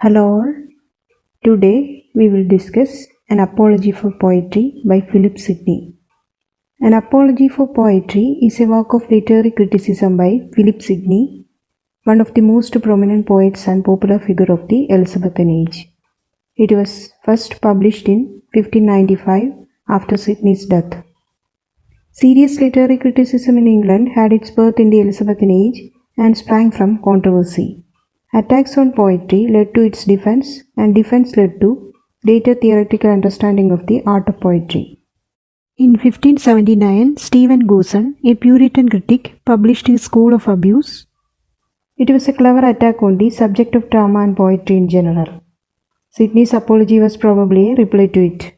Hello all. Today we will discuss An Apology for Poetry by Philip Sidney. An Apology for Poetry is a work of literary criticism by Philip Sidney, one of the most prominent poets and popular figure of the Elizabethan age. It was first published in 1595 after Sidney's death. Serious literary criticism in England had its birth in the Elizabethan age and sprang from controversy. Attacks on poetry led to its defense, and defense led to greater theoretical understanding of the art of poetry. In 1579, Stephen Gosson, a Puritan critic, published his School of Abuse. It was a clever attack on the subject of drama and poetry in general. Sidney's apology was probably a reply to it.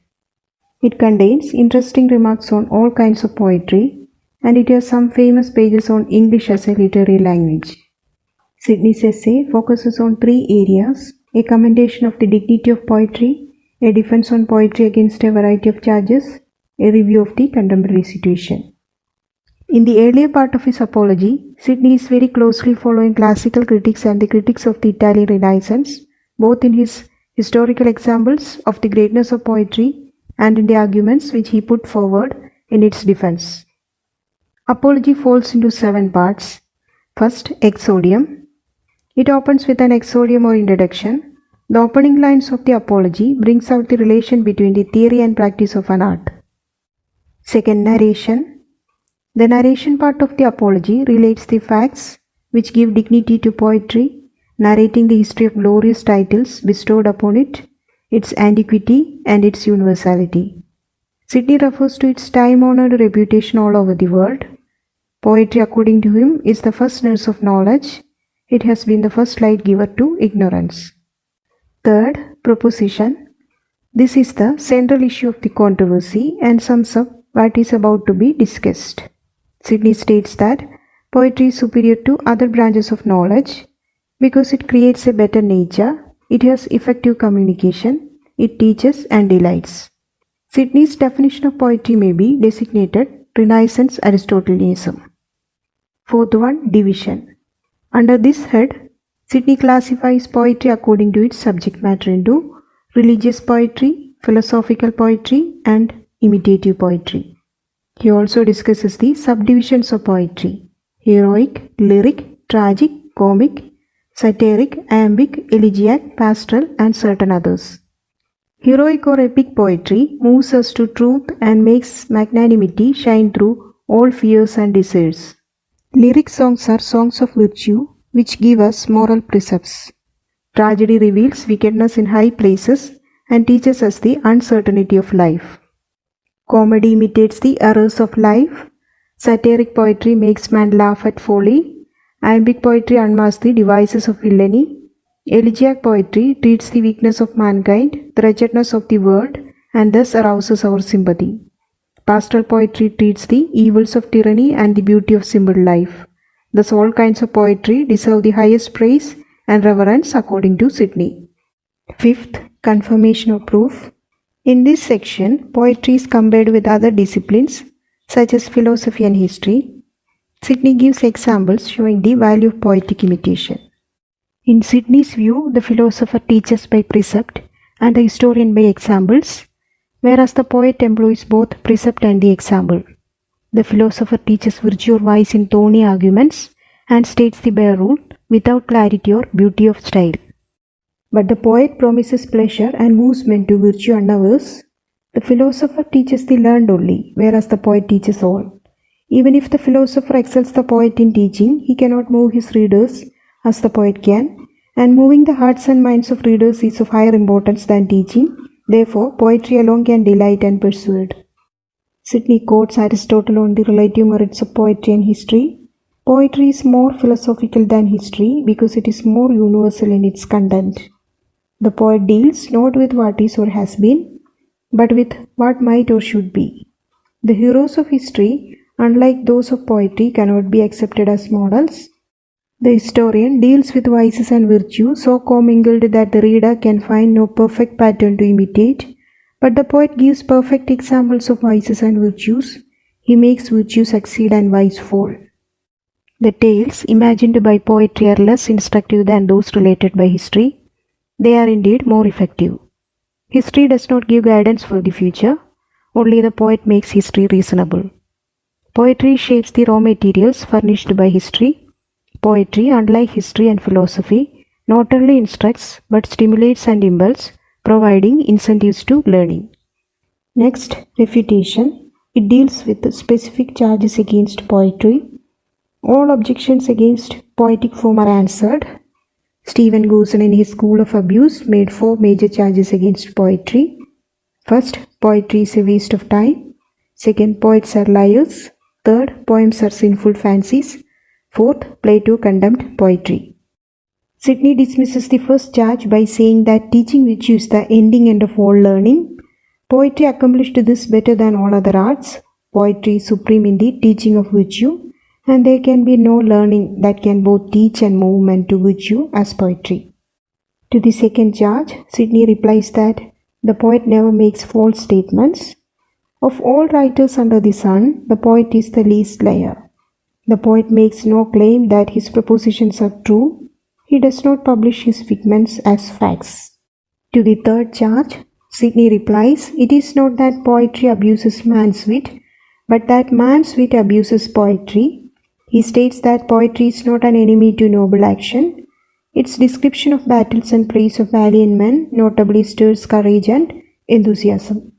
It contains interesting remarks on all kinds of poetry, and it has some famous pages on English as a literary language. Sidney's essay focuses on three areas: a commendation of the dignity of poetry, a defense on poetry against a variety of charges, a review of the contemporary situation. In the earlier part of his apology, Sidney is very closely following classical critics and the critics of the Italian Renaissance, both in his historical examples of the greatness of poetry and in the arguments which he put forward in its defense. Apology falls into 7 parts. First, exordium. It opens with an exordium or introduction. The opening lines of the apology brings out the relation between the theory and practice of an art. Second, narration. The narration part of the apology relates the facts which give dignity to poetry, narrating the history of glorious titles bestowed upon it, its antiquity and its universality. Sidney refers to its time-honored reputation all over the world. Poetry, according to him, is the first nurse of knowledge. It has been the first light giver to ignorance. Third, proposition. This is the central issue of the controversy and sums up what is about to be discussed. Sidney states that poetry is superior to other branches of knowledge because it creates a better nature, it has effective communication, it teaches and delights. Sidney's definition of poetry may be designated Renaissance Aristotelianism. Fourth one, division. Under this head, Sidney classifies poetry according to its subject matter into religious poetry, philosophical poetry, and imitative poetry. He also discusses the subdivisions of poetry: heroic, lyric, tragic, comic, satiric, iambic, elegiac, pastoral, and certain others. Heroic or epic poetry moves us to truth and makes magnanimity shine through all fears and desires. Lyric songs are songs of virtue which give us moral precepts. Tragedy reveals wickedness in high places and teaches us the uncertainty of life. Comedy imitates the errors of life. Satiric poetry makes man laugh at folly. Iambic poetry unmasks the devices of villainy. Elegiac poetry treats the weakness of mankind, the wretchedness of the world, and thus arouses our sympathy. Pastoral poetry treats the evils of tyranny and the beauty of simple life. Thus all kinds of poetry deserve the highest praise and reverence according to Sidney. Fifth, confirmation or proof. In this section, poetry is compared with other disciplines such as philosophy and history. Sidney gives examples showing the value of poetic imitation. In Sidney's view, the philosopher teaches by precept and the historian by examples, whereas the poet employs both precept and the example. The philosopher teaches virtue or vice in thorny arguments and states the bare rule without clarity or beauty of style. But the poet promises pleasure and moves men to virtue unawares. The philosopher teaches the learned only, whereas the poet teaches all. Even if the philosopher excels the poet in teaching, he cannot move his readers as the poet can, and moving the hearts and minds of readers is of higher importance than teaching. Therefore, poetry alone can delight and persuade. Sidney quotes Aristotle on the relative merits of poetry and history. Poetry is more philosophical than history because it is more universal in its content. The poet deals not with what is or has been, but with what might or should be. The heroes of history, unlike those of poetry, cannot be accepted as models. The historian deals with vices and virtues so commingled that the reader can find no perfect pattern to imitate, but the poet gives perfect examples of vices and virtues. He makes virtue succeed and vice fall. The tales imagined by poetry are less instructive than those related by history. they are indeed more effective. History does not give guidance for the future, only the poet makes history reasonable. Poetry shapes the raw materials furnished by history. Poetry, unlike history and philosophy, not only instructs but stimulates and impels, providing incentives to learning. Next, refutation. It deals with specific charges against poetry. All objections against poetic form are answered. Stephen Goosen in his School of Abuse made 4 major charges against poetry. First, poetry is a waste of time. Second, poets are liars. Third, poems are sinful fancies. Fourth, Plato condemned poetry. Sidney dismisses the first charge by saying that teaching virtue is the ending end of all learning. Poetry accomplished this better than all other arts. Poetry is supreme in the teaching of virtue, and there can be no learning that can both teach and move men to virtue as poetry. To the second charge, Sidney replies that the poet never makes false statements. Of all writers under the sun, the poet is the least liar. The poet makes no claim that his propositions are true. He does not publish his figments as facts. To the third charge, Sidney replies, it is not that poetry abuses man's wit, but that man's wit abuses poetry. He states that poetry is not an enemy to noble action. Its description of battles and praise of valiant men notably stirs courage and enthusiasm.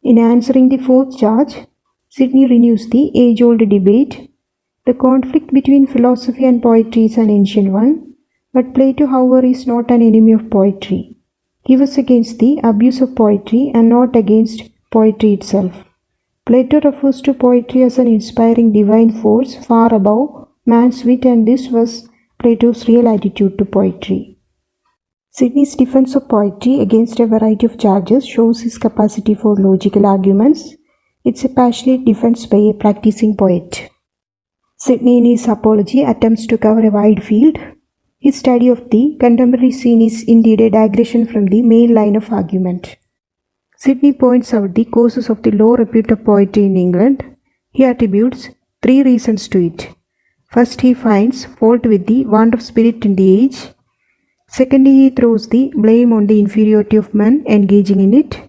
In answering the fourth charge, Sidney renews the age-old debate. The conflict between philosophy and poetry is an ancient one, but Plato, however, is not an enemy of poetry. He was against the abuse of poetry and not against poetry itself. Plato refers to poetry as an inspiring divine force far above man's wit, and this was Plato's real attitude to poetry. Sidney's defense of poetry against a variety of charges shows his capacity for logical arguments. It's a passionate defense by a practicing poet. Sidney in his apology attempts to cover a wide field. His study of the contemporary scene is indeed a digression from the main line of argument. Sidney points out the causes of the low repute of poetry in England. He attributes 3 reasons to it. First, he finds fault with the want of spirit in the age. Secondly, he throws the blame on the inferiority of men engaging in it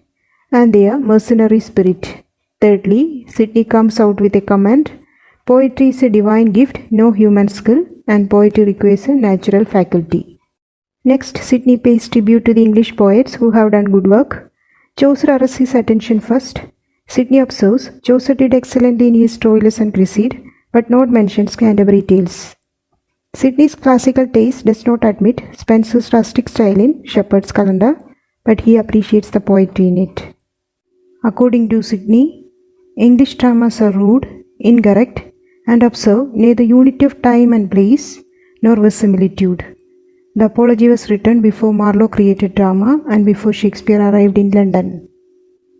and their mercenary spirit. Thirdly, Sidney comes out with a comment, poetry is a divine gift, no human skill, and poetry requires a natural faculty. Next, Sidney pays tribute to the English poets who have done good work. Chaucer arrests his attention first. Sidney observes, Chaucer did excellently in his Troilus and Cresside, but not mentions Canterbury Tales. Sidney's classical taste does not admit Spenser's rustic style in Shepherd's Calendar, but he appreciates the poetry in it. According to Sidney, English dramas are rude, incorrect, and observe neither unity of time and place nor verisimilitude. The Apology was written before Marlowe created drama and before Shakespeare arrived in London.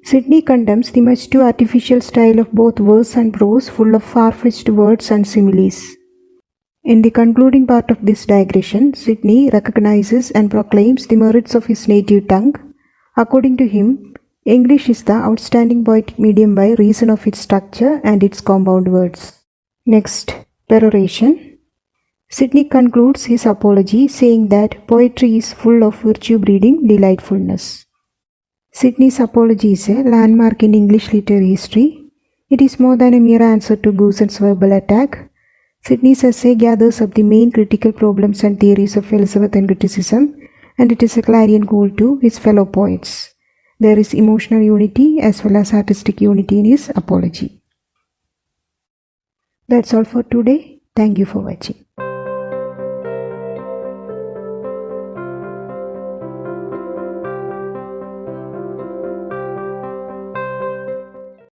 Sidney condemns the much too artificial style of both verse and prose, full of far-fetched words and similes. In the concluding part of this digression, Sidney recognizes and proclaims the merits of his native tongue. According to him, English is the outstanding poetic medium by reason of its structure and its compound words. Next, peroration. Sidney concludes his apology saying that poetry is full of virtue-breeding delightfulness. Sidney's apology is a landmark in English literary history. It is more than a mere answer to Goosen's verbal attack. Sidney's essay gathers up the main critical problems and theories of Elizabethan criticism, and it is a clarion call to his fellow poets. There is emotional unity as well as artistic unity in his apology. That's all for today. Thank you for watching.